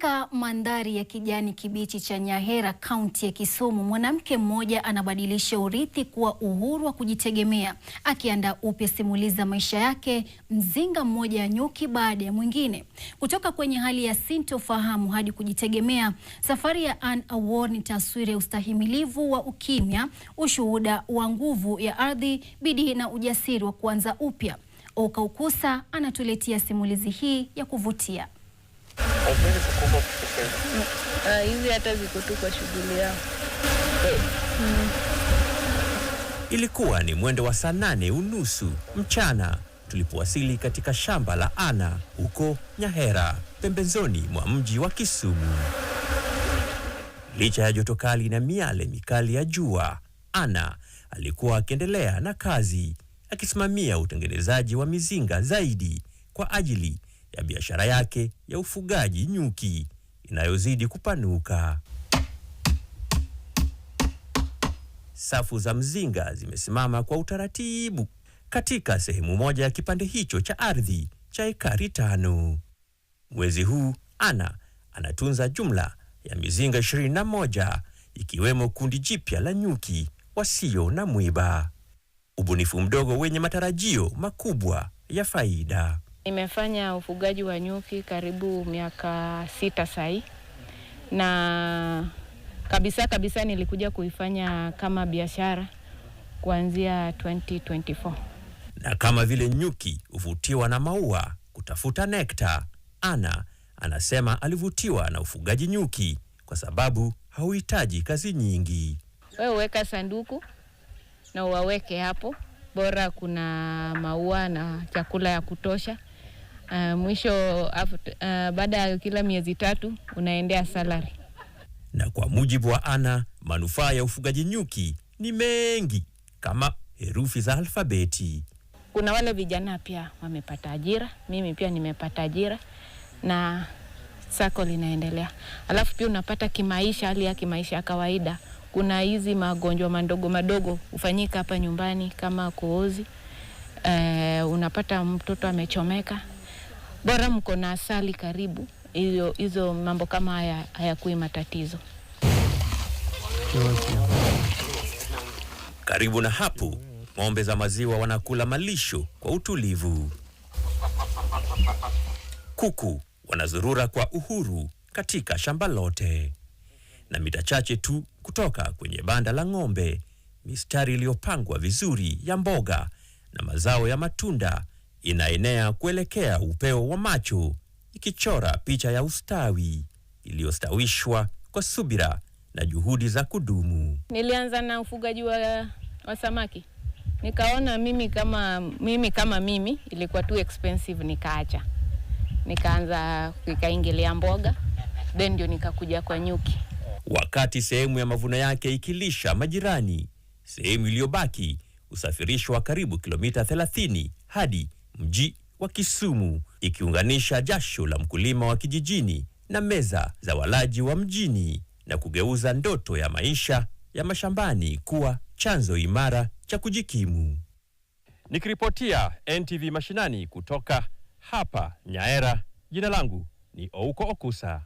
Katika mandhari ya kijani kibichi cha Nyahera, kaunti ya Kisumu, mwanamke mmoja anabadilisha urithi kuwa uhuru wa kujitegemea, akiandaa upya simulizi za maisha yake, mzinga mmoja wa nyuki baada ya mwingine. Kutoka kwenye hali ya sintofahamu hadi kujitegemea, safari ya Anne Awor ni taswira ya ustahimilivu wa ukimya, ushuhuda wa nguvu ya ardhi, bidii na ujasiri wa kuanza upya. Oka Ukusa anatuletea simulizi hii ya kuvutia. Hizi hata ziko tu kwa shughuli yao. Ilikuwa ni mwendo wa saa 8:30 mchana tulipowasili katika shamba la Anna huko Nyahera, pembezoni mwa mji wa Kisumu. Licha ya joto kali na miale mikali ya jua, Anna alikuwa akiendelea na kazi, akisimamia utengenezaji wa mizinga zaidi kwa ajili ya biashara yake ya ufugaji nyuki inayozidi kupanuka. Safu za mzinga zimesimama kwa utaratibu katika sehemu moja ya kipande hicho cha ardhi cha ekari 5. Mwezi huu Anna anatunza jumla ya mizinga 21, ikiwemo kundi jipya la nyuki wasio na mwiba. Ubunifu mdogo wenye matarajio makubwa ya faida. Nimefanya ufugaji wa nyuki karibu miaka 6 sasa, na kabisa nilikuja kuifanya kama biashara kuanzia 2024. Na kama vile nyuki huvutiwa na maua kutafuta nekta, Anna anasema alivutiwa na ufugaji nyuki kwa sababu hauhitaji kazi nyingi. Wewe weka sanduku na uwaweke hapo, bora kuna maua na chakula ya kutosha. Mwisho baada ya kila miezi 3 unaendea salary. Na kwa mujibu wa Anna, manufaa ya ufugaji nyuki ni mengi kama herufi za alfabeti. Kuna wale vijana pia wamepata ajira, mimi pia nimepata ajira na sako linaendelea. Alafu pia unapata kimaisha, hali ya kimaisha ya kawaida. Kuna hizi magonjwa madogo ufanyika hapa nyumbani kama koozi. Unapata mtoto amechomeka. Bora mko na asali karibu, hizo mambo kama haya hayakui matatizo. Karibu na hapo, ng'ombe za maziwa wanakula malisho kwa utulivu. Kuku wanazurura kwa uhuru katika shamba lote. Na mita chache tu kutoka kwenye banda la ng'ombe, mistari iliyopangwa vizuri ya mboga na mazao ya matunda inaenea kuelekea upeo wa macho, ikichora picha ya ustawi iliyostawishwa kwa subira na juhudi za kudumu. Nilianza na ufugaji wa samaki. Nikaona mimi kama mimi ilikuwa too expensive, nikaacha. Nikaanza kuingilia mboga, then ndio nikakuja kwa nyuki. Wakati sehemu ya mavuno yake ikilisha majirani, sehemu iliyobaki usafirishwa karibu kilomita 30 hadi mji wa Kisumu, ikiunganisha jasho la mkulima wa kijijini na meza za walaji wa mjini, na kugeuza ndoto ya maisha ya mashambani kuwa chanzo imara cha kujikimu. Nikiripotia NTV Mashinani kutoka hapa Nyahera, jina langu ni Ouko Okusa.